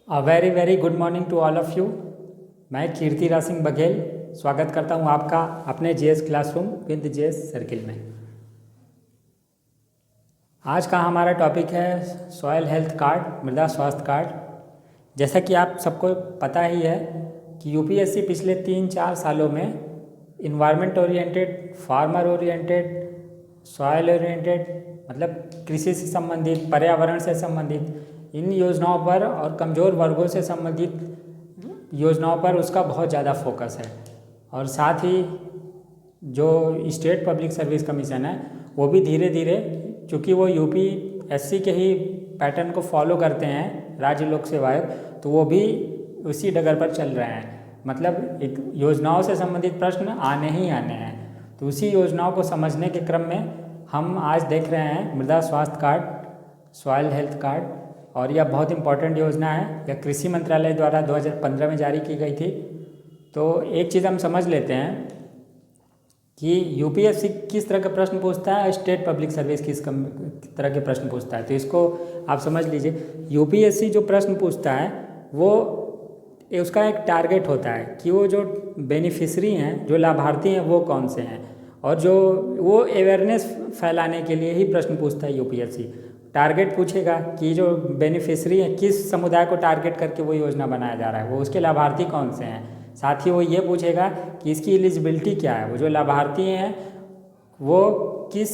Very very good morning to all of you. मैं कीर्ति राज सिंह बघेल स्वागत करता हूं आपका अपने GS classroom with GS circle में। आज का हमारा टॉपिक है सॉयल हेल्थ कार्ड, मृदा स्वास्थ्य कार्ड। जैसा कि आप सबको पता ही है कि यूपीएससी पिछले 3-4 सालों में environment oriented, farmer oriented, soil oriented मतलब कृषि से संबंधित, पर्यावरण से संबंधित इन योजनाओं पर और कमज़ोर वर्गों से संबंधित योजनाओं पर उसका बहुत ज़्यादा फोकस है। और साथ ही जो स्टेट पब्लिक सर्विस कमीशन है वो भी धीरे धीरे, चूँकि वो यूपीएससी के ही पैटर्न को फॉलो करते हैं राज्य लोक सेवा आयोग, तो वो भी उसी डगर पर चल रहे हैं। मतलब एक योजनाओं से संबंधित प्रश्न आने ही आने हैं। तो उसी योजनाओं को समझने के क्रम में हम आज देख रहे हैं मृदा स्वास्थ्य कार्ड, सॉयल हेल्थ कार्ड। और यह बहुत इंपॉर्टेंट योजना है। यह कृषि मंत्रालय द्वारा 2015 में जारी की गई थी। तो एक चीज़ हम समझ लेते हैं कि यूपीएससी किस तरह का प्रश्न पूछता है, स्टेट पब्लिक सर्विस किस तरह के प्रश्न पूछता है। तो इसको आप समझ लीजिए। यूपीएससी जो प्रश्न पूछता है वो उसका एक टारगेट होता है कि वो जो बेनिफिशरी हैं, जो लाभार्थी हैं, वो कौन से हैं, और जो वो अवेयरनेस फैलाने के लिए ही प्रश्न पूछता है यूपीएससी। टारगेट पूछेगा कि जो बेनिफिशरी है किस समुदाय को टारगेट करके वो योजना बनाया जा रहा है, वो उसके लाभार्थी कौन से हैं। साथ ही वो ये पूछेगा कि इसकी एलिजिबिलिटी क्या है, वो जो लाभार्थी हैं वो किस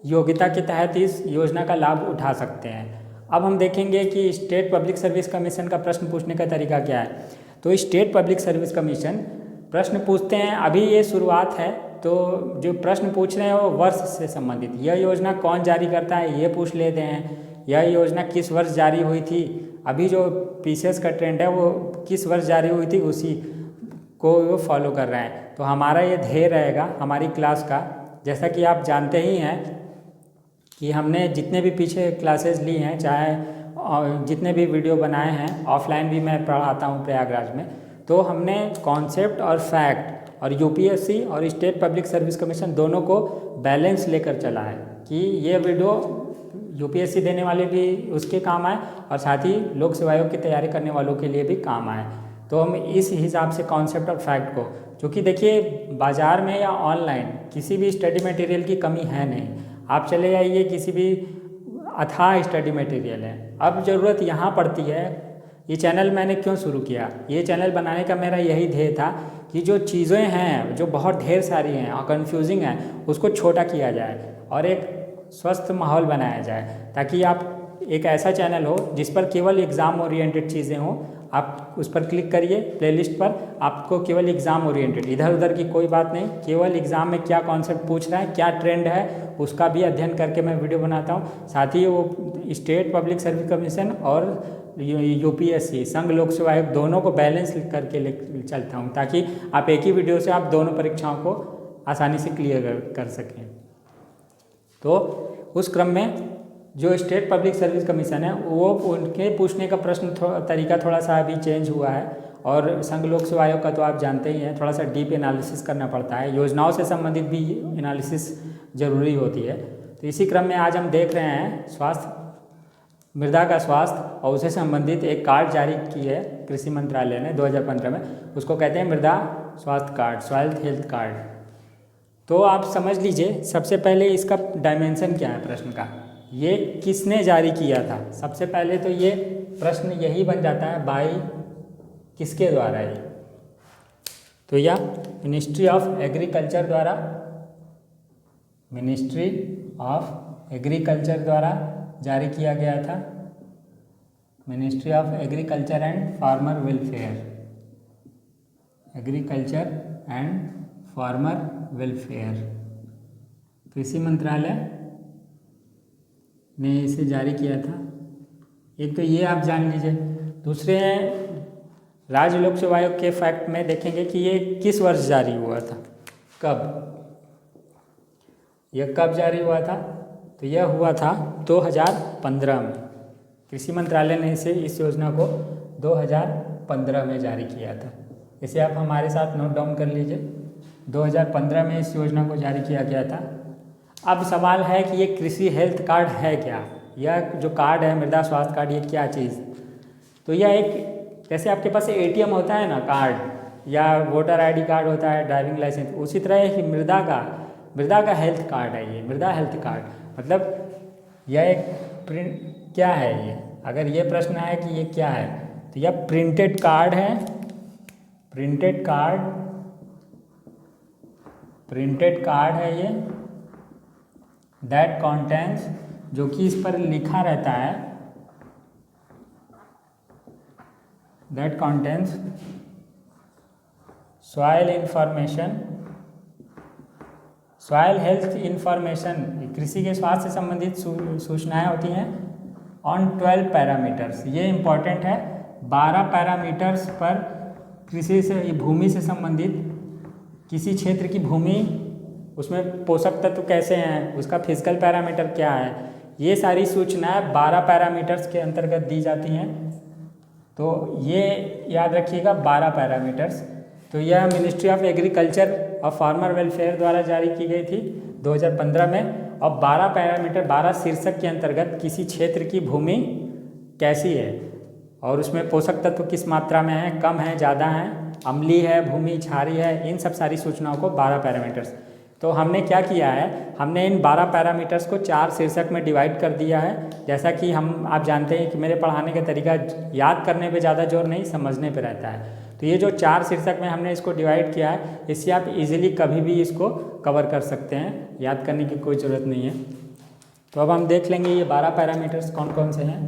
योग्यता के तहत इस योजना का लाभ उठा सकते हैं। अब हम देखेंगे कि स्टेट पब्लिक सर्विस कमीशन का प्रश्न पूछने का तरीका क्या है। तो स्टेट पब्लिक सर्विस कमीशन प्रश्न पूछते हैं, अभी ये शुरुआत है, तो जो प्रश्न पूछ रहे हैं वो वर्ष से संबंधित, यह योजना कौन जारी करता है ये पूछ लेते हैं। यह योजना किस वर्ष जारी हुई थी, अभी जो पीसीएस का ट्रेंड है वो किस वर्ष जारी हुई थी, उसी को वो फॉलो कर रहे हैं। तो हमारा ये ध्येय रहेगा हमारी क्लास का। जैसा कि आप जानते ही हैं कि हमने जितने भी पीछे क्लासेस ली हैं, चाहे जितने भी वीडियो बनाए हैं, ऑफलाइन भी मैं पढ़ाता हूँ प्रयागराज में, तो हमने कॉन्सेप्ट और फैक्ट और यूपीएससी और स्टेट पब्लिक सर्विस कमीशन दोनों को बैलेंस लेकर चला है कि ये वीडियो यूपीएससी देने वाले भी उसके काम आए और साथ ही लोक सेवा आयोग की तैयारी करने वालों के लिए भी काम आए। तो हम इस हिसाब से कॉन्सेप्ट और फैक्ट को, क्योंकि देखिए बाज़ार में या ऑनलाइन किसी भी स्टडी मटेरियल की कमी है नहीं। आप चले जाइए, किसी भी अथाह स्टडी मटेरियल है। अब ज़रूरत यहाँ पड़ती है, ये चैनल मैंने क्यों शुरू किया, ये चैनल बनाने का मेरा यही ध्येय था कि जो चीज़ें हैं जो बहुत ढेर सारी हैं और कन्फ्यूजिंग हैं उसको छोटा किया जाए और एक स्वस्थ माहौल बनाया जाए, ताकि आप एक ऐसा चैनल हो जिस पर केवल एग्ज़ाम ओरिएंटेड चीज़ें हों। आप उस पर क्लिक करिए प्लेलिस्ट पर, आपको केवल एग्ज़ाम ओरिएंटेड, इधर उधर की कोई बात नहीं, केवल एग्ज़ाम में क्या कॉन्सेप्ट पूछ रहा है, क्या ट्रेंड है, उसका भी अध्ययन करके मैं वीडियो बनाता हूँ। साथ ही वो स्टेट पब्लिक सर्विस कमीशन और यूपीएससी, संघ लोक सेवा आयोग, दोनों को बैलेंस करके चलता हूँ, ताकि आप एक ही वीडियो से आप दोनों परीक्षाओं को आसानी से क्लियर कर सकें। तो उस क्रम में जो स्टेट पब्लिक सर्विस कमीशन है वो उनके पूछने का प्रश्न तरीका थोड़ा सा अभी चेंज हुआ है। और संघ लोक सेवा आयोग का तो आप जानते ही हैं, थोड़ा सा डीप एनालिसिस करना पड़ता है, योजनाओं से संबंधित भी एनालिसिस ज़रूरी होती है। तो इसी क्रम में आज हम देख रहे हैं स्वास्थ्य, मृदा का स्वास्थ्य और उसे संबंधित एक कार्ड जारी की है कृषि मंत्रालय ने 2015 में, उसको कहते हैं मृदा स्वास्थ्य कार्ड, सॉयल हेल्थ कार्ड। तो आप समझ लीजिए, सबसे पहले इसका डायमेंशन क्या है प्रश्न का, ये किसने जारी किया था। सबसे पहले तो ये प्रश्न यही बन जाता है, बाई किसके द्वारा ये, तो यह मिनिस्ट्री ऑफ एग्रीकल्चर द्वारा, मिनिस्ट्री ऑफ एग्रीकल्चर द्वारा जारी किया गया था। Ministry of agriculture and farmer welfare, agriculture and farmer welfare, कृषि मंत्रालय ने इसे जारी किया था। एक तो ये आप जान लीजिए। दूसरे राज्य लोक सेवा आयोग के फैक्ट में देखेंगे कि ये किस वर्ष जारी हुआ था, कब, यह कब जारी हुआ था। तो यह हुआ था 2015 में। कृषि मंत्रालय ने इस योजना को 2015 में जारी किया था। इसे आप हमारे साथ नोट डाउन कर लीजिए, 2015 में इस योजना को जारी किया गया था। अब सवाल है कि ये कृषि हेल्थ कार्ड है क्या, यह जो कार्ड है मृदा स्वास्थ्य कार्ड, ये क्या चीज़। तो यह एक जैसे आपके पास एटीएम होता है ना कार्ड, या वोटर आईडी कार्ड होता है, ड्राइविंग लाइसेंस, उसी तरह ही मृदा का हेल्थ कार्ड है ये, मृदा हेल्थ कार्ड। मतलब यह एक प्रिंट क्या है ये, अगर ये प्रश्न है कि ये क्या है, तो यह प्रिंटेड कार्ड है, प्रिंटेड कार्ड है ये, दैट कॉन्टेंस, जो कि इस पर लिखा रहता है, that contains soil information, soil health information, कृषि के स्वास्थ्य से संबंधित सूचनाएं होती हैं, ऑन 12 पैरामीटर्स। ये इम्पॉर्टेंट है, 12 पैरामीटर्स पर कृषि से, भूमि से संबंधित, किसी क्षेत्र की भूमि, उसमें पोषक तत्व कैसे हैं, उसका फिजिकल पैरामीटर क्या है, ये सारी सूचनाएं 12 पैरामीटर्स के अंतर्गत दी जाती हैं। तो ये याद रखिएगा 12 पैरामीटर्स। तो यह मिनिस्ट्री ऑफ एग्रीकल्चर और फार्मर वेलफेयर द्वारा जारी की गई थी 2015 में। और 12 पैरामीटर, 12 शीर्षक के अंतर्गत किसी क्षेत्र की भूमि कैसी है और उसमें पोषक तत्व किस मात्रा में है, कम है, ज़्यादा है, अम्लीय है, भूमि क्षारीय है, इन सब सारी सूचनाओं को 12 पैरामीटर्स। तो हमने क्या किया है, हमने इन 12 पैरामीटर्स को 4 शीर्षक में डिवाइड कर दिया है। जैसा कि आप जानते हैं कि मेरे पढ़ाने का तरीका याद करने पे ज़्यादा जोर नहीं, समझने पे रहता है। तो ये जो 4 शीर्षक में हमने इसको डिवाइड किया है, इससे आप इजीली कभी भी इसको कवर कर सकते हैं, याद करने की कोई ज़रूरत नहीं है। तो अब हम देख लेंगे ये 12 पैरामीटर्स कौन कौन से हैं,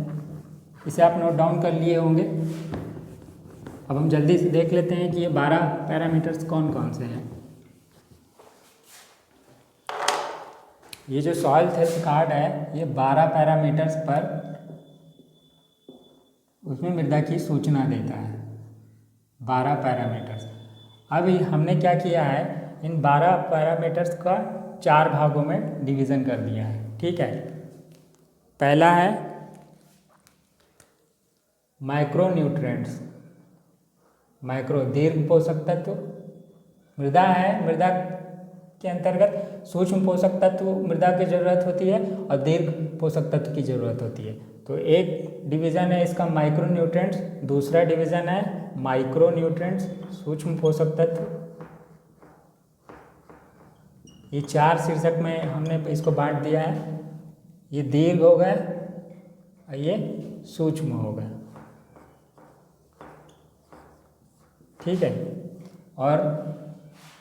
इसे आप नोट डाउन कर लिए होंगे। अब हम जल्दी से देख लेते हैं कि ये 12 पैरामीटर्स कौन कौन से हैं। ये जो सॉइल हेल्थ कार्ड है, ये 12 पैरामीटर्स पर उसमें मृदा की सूचना देता है, 12 पैरामीटर्स। अब हमने क्या किया है, इन 12 पैरामीटर्स का 4 भागों में डिवीज़न कर दिया है, ठीक है। पहला है माइक्रो न्यूट्रिएंट्स, माइक्रो दीर्घ पोषक तत्व। मृदा है, मृदा के अंतर्गत सूक्ष्म पोषक तत्व मृदा की ज़रूरत होती है और दीर्घ पोषक तत्व की ज़रूरत होती है। तो एक डिवीज़न है इसका माइक्रो न्यूट्रिएंट्स, दूसरा डिवीज़न है माइक्रो न्यूट्रिएंट्स, सूक्ष्म पोषक तत्व। ये 4 शीर्षक में हमने इसको बांट दिया है। ये दीर्घ हो गया और ये सूक्ष्म हो गया, ठीक है। और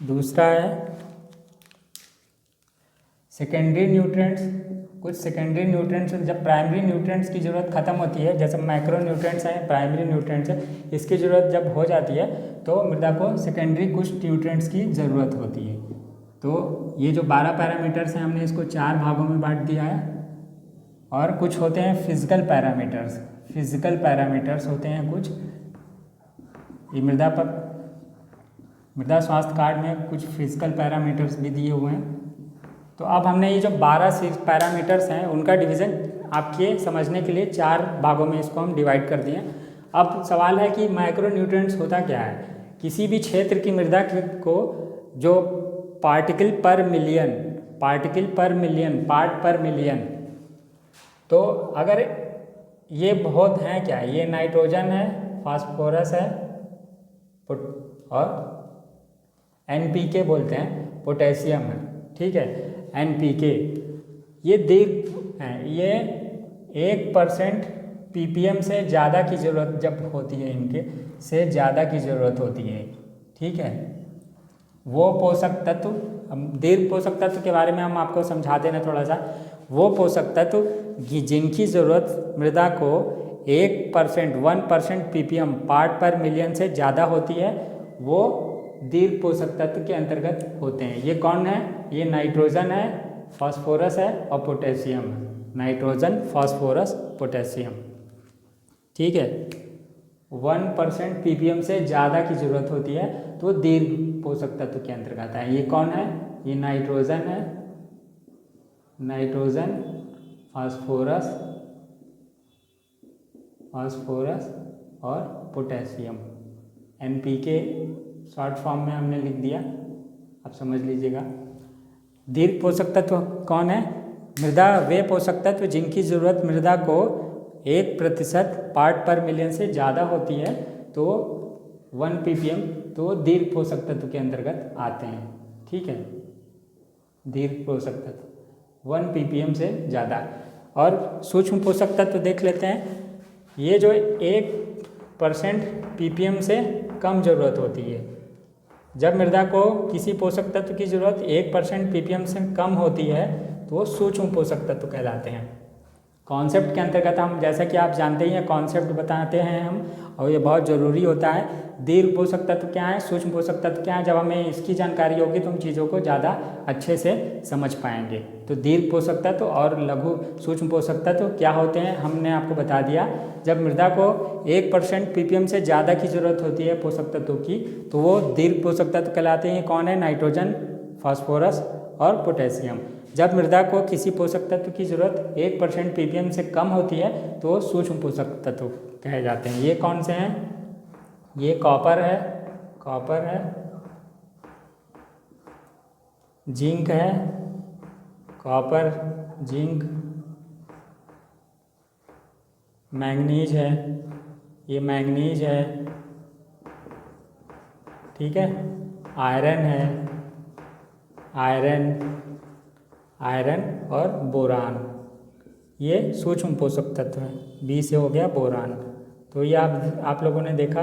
दूसरा है सेकेंडरी न्यूट्रिएंट्स। कुछ सेकेंडरी न्यूट्रिएंट्स, जब प्राइमरी न्यूट्रिएंट्स की ज़रूरत खत्म होती है, जैसे माइक्रो न्यूट्रिएंट्स हैं, प्राइमरी न्यूट्रिएंट्स है, इसकी ज़रूरत जब हो जाती है तो मृदा को सेकेंडरी कुछ न्यूट्रिएंट्स की ज़रूरत होती है। तो ये जो 12 पैरामीटर्स हैं, हमने इसको 4 भागों में बांट दिया है। और कुछ होते हैं फिजिकल पैरामीटर्स, फिजिकल पैरामीटर्स होते हैं कुछ। ये मृदा स्वास्थ्य कार्ड में कुछ फिजिकल पैरामीटर्स भी दिए हुए हैं। तो अब हमने ये जो 12 पैरामीटर्स हैं, उनका डिवीज़न आपके समझने के लिए 4 भागों में इसको हम डिवाइड कर दिए। अब सवाल है कि माइक्रो न्यूट्रिएंट्स होता क्या है। किसी भी क्षेत्र की मृदा को जो पार्टिकल पर मिलियन, पार्ट पर मिलियन, तो अगर ये बहुत हैं क्या, ये नाइट्रोजन है, फास्फोरस है और NPK बोलते हैं, पोटेशियम है, ठीक है, NPK। ये दीर्घ हैं, ये 1% ppm से ज़्यादा की ज़रूरत जब होती है, इनके से ज़्यादा की ज़रूरत होती है, ठीक है। वो पोषक तत्व, हम दीर्घ पोषक तत्व के बारे में हम आपको समझा देना थोड़ा सा। वो पोषक तत्व जिनकी ज़रूरत मृदा को 1% ppm, पार्ट पर मिलियन से ज़्यादा होती है, वो दीर्घ पोषक तत्व के अंतर्गत होते हैं। ये कौन है, ये नाइट्रोजन है, फास्फोरस है और पोटेशियम है। नाइट्रोजन, फास्फोरस, पोटेशियम, ठीक है। 1% ppm से ज़्यादा की ज़रूरत होती है तो दीर्घ पोषक तत्व के अंतर्गत है। ये कौन है, ये नाइट्रोजन है, नाइट्रोजन, फास्फोरस और पोटेशियम। NPK शॉर्ट फॉर्म में हमने लिख दिया, आप समझ लीजिएगा। दीर्घ पोषक तत्व कौन है, वे पोषक तत्व जिनकी ज़रूरत मृदा को 1% पार्ट पर मिलियन से ज़्यादा होती है तो 1 ppm तो दीर्घ पोषक तत्व के अंतर्गत आते हैं। ठीक है, दीर्घ पोषक तत्व 1 ppm से ज़्यादा। और सूक्ष्म पोषक तत्व देख लेते हैं। ये जो 1% ppm से कम ज़रूरत होती है। जब मृदा को किसी पोषक तत्व की ज़रूरत 1% ppm से कम होती है तो वो सूक्ष्म पोषक तत्व कहलाते हैं। कॉन्सेप्ट के अंतर्गत हम, जैसा कि आप जानते ही हैं, कॉन्सेप्ट बताते हैं हम, और ये बहुत ज़रूरी होता है। दीर्घ पोषक तत्व क्या है, सूक्ष्म पोषक तत्व क्या है, जब हमें इसकी जानकारी होगी तो हम चीज़ों को ज़्यादा अच्छे से समझ पाएंगे। तो दीर्घ पोषक तत्व और लघु सूक्ष्म पोषक तत्व क्या होते हैं हमने आपको बता दिया। जब मृदा को 1% ppm से ज़्यादा की ज़रूरत होती है पोषक तत्वों की तो वो दीर्घ पोषक तत्व कहलाते हैं। कौन है? नाइट्रोजन, फास्फोरस और पोटेशियम। जब मृदा को किसी पोषक तत्व की ज़रूरत 1% ppm से कम होती है तो सूक्ष्म पोषक तत्व कहे जाते हैं। ये कौन से हैं? ये कॉपर है, जिंक है, कॉपर, जिंक, मैंगनीज है, ये मैंगनीज है, ठीक है, आयरन है, आयरन और बोरान, ये सूक्ष्म पोषक तत्व है। बी से हो गया बोरान। तो ये आप लोगों ने देखा।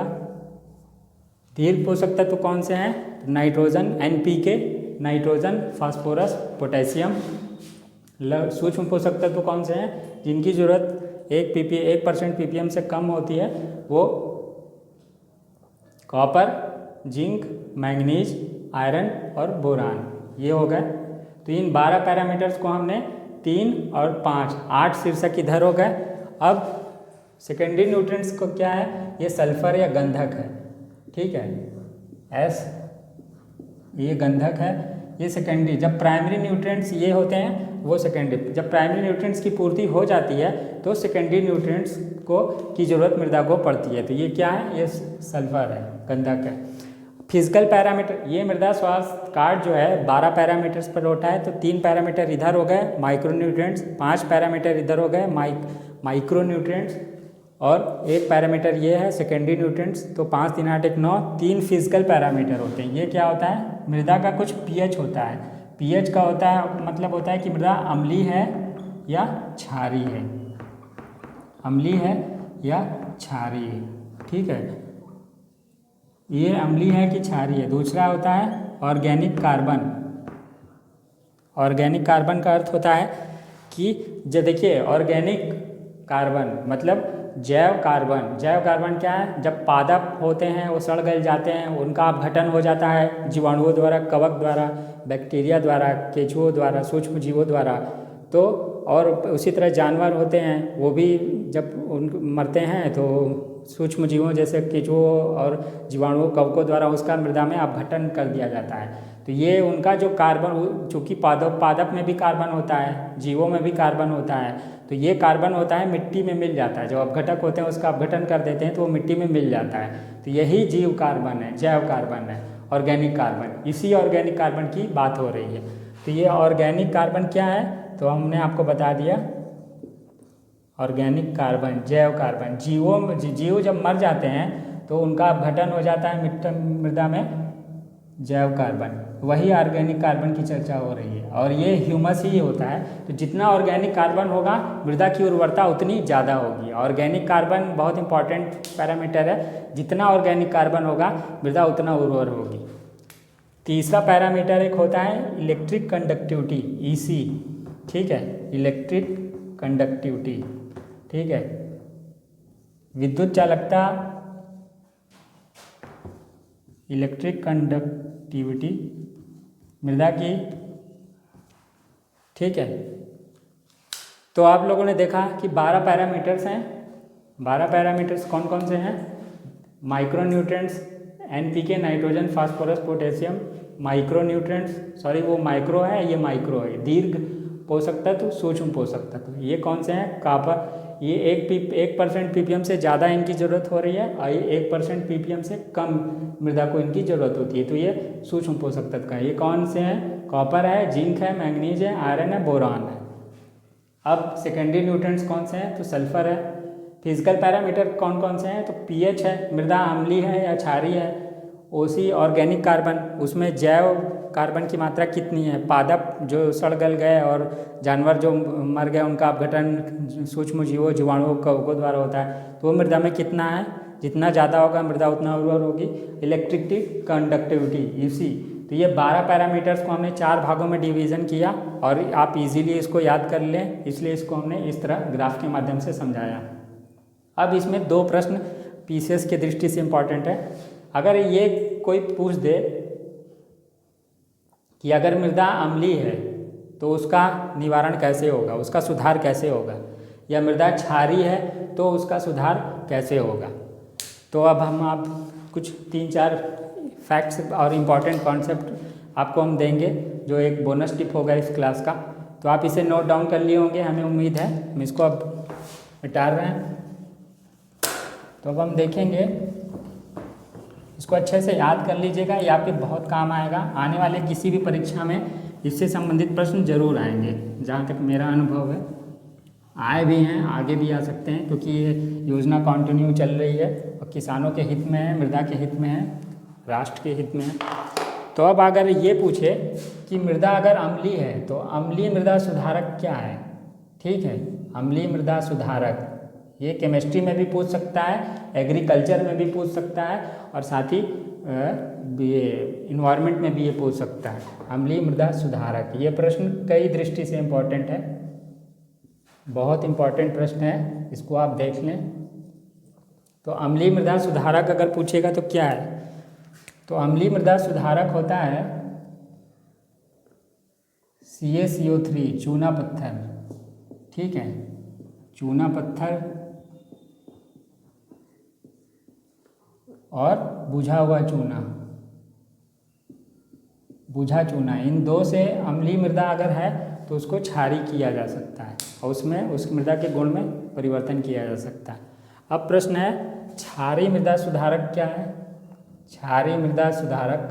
दीर्घ पोषक तत्व कौन से हैं? Nitrogen, NPK, nitrogen, phosphorus, potassium. सूक्ष्म पोषक तत्व कौन से हैं? जिनकी ज़रूरत 1% ppm से कम होती है वो कॉपर, जिंक, मैंगनीज, आयरन और बोरान, ये हो गए। तो इन 12 पैरामीटर्स को हमने 3 और 5, 8 शीर्षक इधर हो गए। अब सेकेंडरी न्यूट्रिएंट्स को क्या है? ये सल्फर या गंधक है। ठीक है, S ये गंधक है, ये सेकेंडरी। जब प्राइमरी न्यूट्रिएंट्स ये होते हैं वो सेकेंडरी। जब प्राइमरी न्यूट्रिएंट्स की पूर्ति हो जाती है तो सेकेंडरी न्यूट्रिएंट्स की ज़रूरत मृदा को पड़ती है। तो ये क्या है? ये सल्फर है, गंधक है। फिजिकल पैरामीटर, ये मृदा स्वास्थ्य कार्ड जो है 12 पैरामीटर्स पर होता है। तो 3 पैरामीटर इधर हो गए माइक्रो न्यूट्रिएंट्स, 5 पैरामीटर इधर हो गए माइक्रो न्यूट्रिएंट्स, और 1 पैरामीटर ये है सेकेंडरी न्यूट्रिएंट्स। तो 5 3 8 1 9, 3 फिजिकल पैरामीटर होते हैं। ये क्या होता है? मृदा का कुछ pH होता है। pH का होता है मतलब होता है कि मृदा अम्लीय है या क्षारीय है, अम्लीय है या क्षारीय है। ठीक है, ये अम्लीय है कि क्षारीय है। दूसरा होता है ऑर्गेनिक कार्बन। ऑर्गेनिक कार्बन का अर्थ होता है कि जो देखिए, ऑर्गेनिक कार्बन मतलब जैव कार्बन। जैव कार्बन क्या है? जब पादप होते हैं वो सड़ गल जाते हैं, उनका अपघटन हो जाता है जीवाणुओं द्वारा, कवक द्वारा, बैक्टीरिया द्वारा, केंचुओं द्वारा, सूक्ष्म जीवों द्वारा। तो और उसी तरह जानवर होते हैं, वो भी जब उन मरते हैं तो सूक्ष्म जीवों जैसे केंचुओं और जीवाणुओं, कवकों द्वारा उसका मृदा में अपघटन कर दिया जाता है। तो ये उनका जो कार्बन, चूँकि पादप में भी कार्बन होता है, जीवों में भी कार्बन होता है, तो ये कार्बन होता है मिट्टी में मिल जाता है। जो अपघटक होते हैं उसका अपघटन कर देते हैं तो वो मिट्टी में मिल जाता है। तो यही जीव कार्बन है, जैव कार्बन है, ऑर्गेनिक कार्बन। इसी ऑर्गेनिक कार्बन की बात हो रही है। तो ये ऑर्गेनिक कार्बन क्या है? तो हमने आपको बता दिया, ऑर्गेनिक कार्बन, जैव कार्बन। जीव जब मर जाते हैं तो उनका अपघटन हो जाता है मृदा में, जैव कार्बन। वही ऑर्गेनिक कार्बन की चर्चा हो रही है, और ये ह्यूमस ही होता है। तो जितना ऑर्गेनिक कार्बन होगा मृदा की उर्वरता उतनी ज़्यादा होगी। ऑर्गेनिक कार्बन बहुत इंपॉर्टेंट पैरामीटर है, जितना ऑर्गेनिक कार्बन होगा मृदा उतना उर्वर होगी। तीसरा पैरामीटर एक होता है इलेक्ट्रिक कंडक्टिविटी, EC। ठीक है, इलेक्ट्रिक कंडक्टिविटी, ठीक है, विद्युत चालकता, इलेक्ट्रिक कंडक्टिविटी मृदा की। ठीक है, तो आप लोगों ने देखा कि 12 पैरामीटर्स हैं। 12 पैरामीटर्स कौन कौन से हैं? Micro nutrients, NPK, nitrogen, phosphorus, potassium. Micro nutrients, sorry वो माइक्रो है, ये माइक्रो है। दीर्घ पोषक तत्व, सूक्ष्म पोषक तत्व, ये कौन से हैं? कॉपर, ये 1% ppm से ज़्यादा इनकी ज़रूरत हो रही है, और ये 1% ppm से कम मृदा को इनकी ज़रूरत होती है। तो ये सूक्ष्म पोषक तत्व का है। ये कौन से हैं? कॉपर है, जिंक है, मैंगनीज है, आयरन है, बोरान है। अब सेकेंडरी न्यूट्रिएंट्स कौन से हैं? तो सल्फर है, फिजिकल पैरामीटर कौन कौन से हैं? तो पीएच है, मृदा अम्लीय है या क्षारीय है। ओसी ऑर्गेनिक कार्बन, उसमें जैव कार्बन की मात्रा कितनी है। पादप जो सड़ गल गए और जानवर जो मर गए उनका अपघटन सूक्ष्म जीवों जीवाणुओं कवकों द्वारा होता है, तो वो मृदा में कितना है। जितना ज़्यादा होगा मृदा उतना उर्वर होगी। Electricity conductivity UC. तो ये 12 पैरामीटर्स को हमने 4 भागों में डिवीज़न किया और आप इजीली इसको याद कर लें, इसलिए इसको हमने इस तरह ग्राफ के माध्यम से समझाया। अब इसमें 2 प्रश्न पीसीएस की दृष्टि से इम्पॉर्टेंट है। अगर ये कोई पूछ दे कि अगर मृदा अम्लीय है तो उसका निवारण कैसे होगा, उसका सुधार कैसे होगा, या मृदा क्षारीय है तो उसका सुधार कैसे होगा। तो अब आप कुछ 3-4 फैक्ट्स और इम्पॉर्टेंट कॉन्सेप्ट आपको हम देंगे, जो एक बोनस टिप होगा इस क्लास का। तो आप इसे नोट डाउन कर लिए होंगे, हमें उम्मीद है। हम इसको अब मिटा रहे हैं। तो अब हम देखेंगे, इसको अच्छे से याद कर लीजिएगा, ये आपके बहुत काम आएगा। आने वाले किसी भी परीक्षा में इससे संबंधित प्रश्न जरूर आएंगे, जहाँ तक मेरा अनुभव है। आए भी हैं, आगे भी आ सकते हैं, क्योंकि ये योजना कंटिन्यू चल रही है और किसानों के हित में है, मृदा के हित में है, राष्ट्र के हित में है। तो अब अगर ये पूछे कि मृदा अगर अम्लीय है तो अम्लीय मृदा सुधारक क्या है। ठीक है, अम्लीय मृदा सुधारक ये केमिस्ट्री में भी पूछ सकता है, एग्रीकल्चर में भी पूछ सकता है, और साथ ही ये इन्वायरमेंट में भी ये पूछ सकता है। अम्लीय मृदा सुधारक, ये प्रश्न कई दृष्टि से इम्पोर्टेंट है, बहुत इम्पोर्टेंट प्रश्न है, इसको आप देख लें। तो अम्लीय मृदा सुधारक अगर पूछेगा तो क्या है, तो अम्लीय मृदा सुधारक होता है CaCO3, चूना पत्थर। ठीक है, चूना पत्थर और बुझा हुआ चूना, बुझा चूना, इन 2 से अम्लीय मृदा अगर है तो उसको क्षारीय किया जा सकता है और उसमें उस मृदा के गुण में परिवर्तन किया जा सकता है। अब प्रश्न है, क्षारीय मृदा सुधारक क्या है। क्षारीय मृदा सुधारक,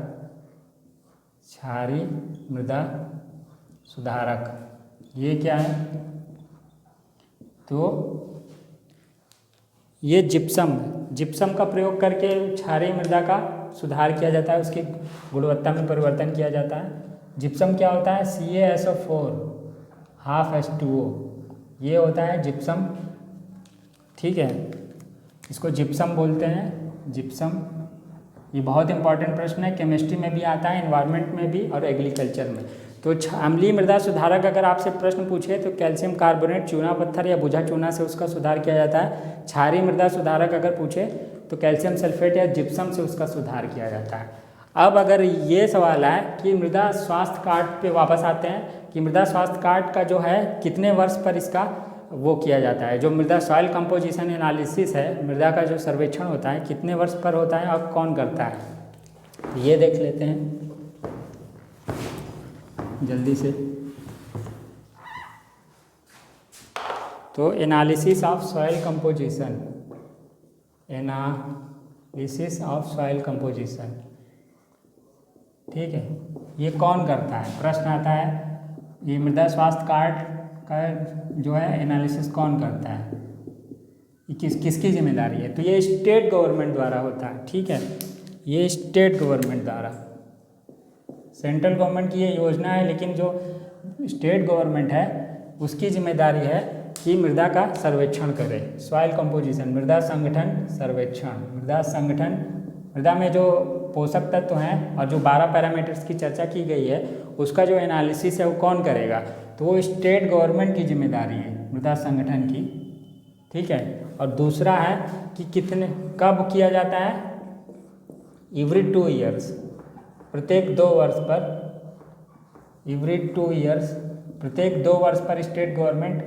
क्षारीय मृदा सुधारक ये क्या है, तो ये जिप्सम का प्रयोग करके क्षारीय मृदा का सुधार किया जाता है, उसकी गुणवत्ता में परिवर्तन किया जाता है। जिप्सम क्या होता है, CaSO4 हाफ H2O, ये होता है जिप्सम। ठीक है, इसको जिप्सम बोलते हैं, जिप्सम। ये बहुत इंपॉर्टेंट प्रश्न है, केमिस्ट्री में भी आता है, एनवायरनमेंट में भी और एग्रीकल्चर में। तो अम्लीय मृदा सुधारक अगर आपसे प्रश्न पूछे तो कैल्शियम कार्बोनेट, चूना पत्थर या बुझा चूना से उसका सुधार किया जाता है। क्षारीय मृदा सुधारक अगर पूछे तो कैल्शियम सल्फेट या जिप्सम से उसका सुधार किया जाता है। अब अगर ये सवाल है कि मृदा स्वास्थ्य कार्ड पे वापस आते हैं कि मृदा स्वास्थ्य कार्ड का जो है कितने वर्ष पर इसका वो किया जाता है, जो मृदा सॉइल कंपोजिशन एनालिसिस है, मृदा का जो सर्वेक्षण होता है कितने वर्ष पर होता है और कौन करता है, ये देख लेते हैं जल्दी से। तो analysis of soil composition, analysis of soil composition, ठीक है, ये कौन करता है, प्रश्न आता है। ये मृदा स्वास्थ्य कार्ड का जो है एनालिसिस कौन करता है, ये किसकी जिम्मेदारी है, तो ये स्टेट गवर्नमेंट द्वारा होता है। ठीक है, ये स्टेट गवर्नमेंट द्वारा, सेंट्रल गवर्नमेंट की ये योजना है, लेकिन जो स्टेट गवर्नमेंट है उसकी जिम्मेदारी है कि मृदा का सर्वेक्षण करे, सॉइल कंपोजिशन, मृदा संगठन सर्वेक्षण, मृदा संगठन, मृदा में जो पोषक तत्व हैं और जो 12 पैरामीटर्स की चर्चा की गई है उसका जो एनालिसिस है वो कौन करेगा, तो वो स्टेट गवर्नमेंट की जिम्मेदारी है, मृदा संगठन की। ठीक है, और दूसरा है कि कितने कब किया जाता है, एवरी 2 ईयर्स, प्रत्येक 2 वर्ष पर, एवरी 2 ईयर्स, प्रत्येक 2 वर्ष पर state government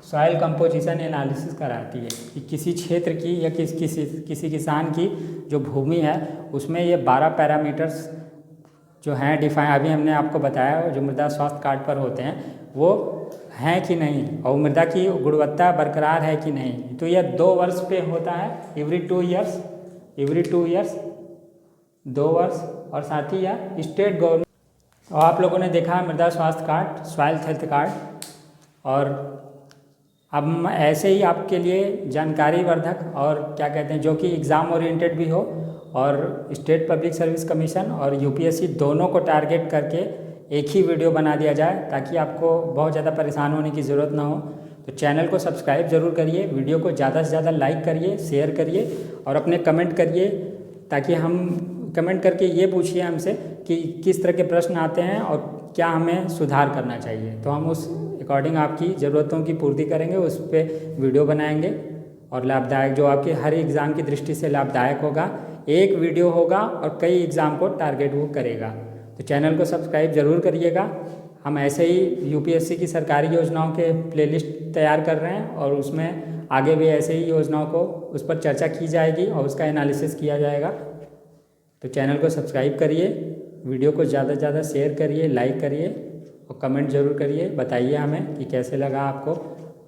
soil composition analysis कराती है कि किसी क्षेत्र की या किसी किसान की जो भूमि है उसमें ये 12 पैरामीटर्स जो हैं डिफाइन, अभी हमने आपको बताया जो मृदा स्वास्थ्य कार्ड पर होते हैं वो हैं कि नहीं, और मृदा की गुणवत्ता बरकरार है कि नहीं। तो यह 2 वर्ष पे होता है, एवरी 2 ईयर्स, एवरी 2 ईयर्स, 2 वर्ष, और साथ ही यह स्टेट गवर्नमेंट। और आप लोगों ने देखा मृदा स्वास्थ्य कार्ड, सॉइल हेल्थ कार्ड, और अब हम ऐसे ही आपके लिए जानकारी वर्धक और क्या कहते हैं जो कि एग्ज़ाम ओरिएंटेड भी हो और स्टेट पब्लिक सर्विस कमीशन और यूपीएससी दोनों को टारगेट करके एक ही वीडियो बना दिया जाए ताकि आपको बहुत ज़्यादा परेशान होने की ज़रूरत ना हो। तो चैनल को सब्सक्राइब ज़रूर करिए, वीडियो को ज़्यादा से ज़्यादा लाइक करिए, शेयर करिए और अपने कमेंट करिए ताकि हम कमेंट करके ये पूछिए हमसे कि किस तरह के प्रश्न आते हैं और क्या हमें सुधार करना चाहिए। तो हम उस अकॉर्डिंग आपकी ज़रूरतों की पूर्ति करेंगे, उस पर वीडियो बनाएंगे और लाभदायक जो आपके हर एग्ज़ाम की दृष्टि से लाभदायक होगा। एक वीडियो होगा और कई एग्ज़ाम को टारगेट वो करेगा। तो चैनल को सब्सक्राइब ज़रूर करिएगा। हम ऐसे ही यूपीएससी की सरकारी योजनाओं के प्लेलिस्ट तैयार कर रहे हैं और उसमें आगे भी ऐसे ही योजनाओं को उस पर चर्चा की जाएगी और उसका एनालिसिस किया जाएगा। तो चैनल को सब्सक्राइब करिए, वीडियो को ज़्यादा से ज़्यादा शेयर करिए, लाइक करिए और कमेंट ज़रूर करिए। बताइए हमें कि कैसे लगा आपको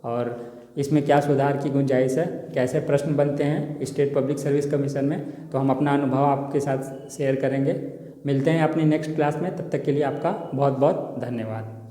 और इसमें क्या सुधार की गुंजाइश है, कैसे प्रश्न बनते हैं स्टेट पब्लिक सर्विस कमीशन में। तो हम अपना अनुभव आपके साथ शेयर करेंगे। मिलते हैं अपनी नेक्स्ट क्लास में, तब तक के लिए आपका बहुत बहुत धन्यवाद।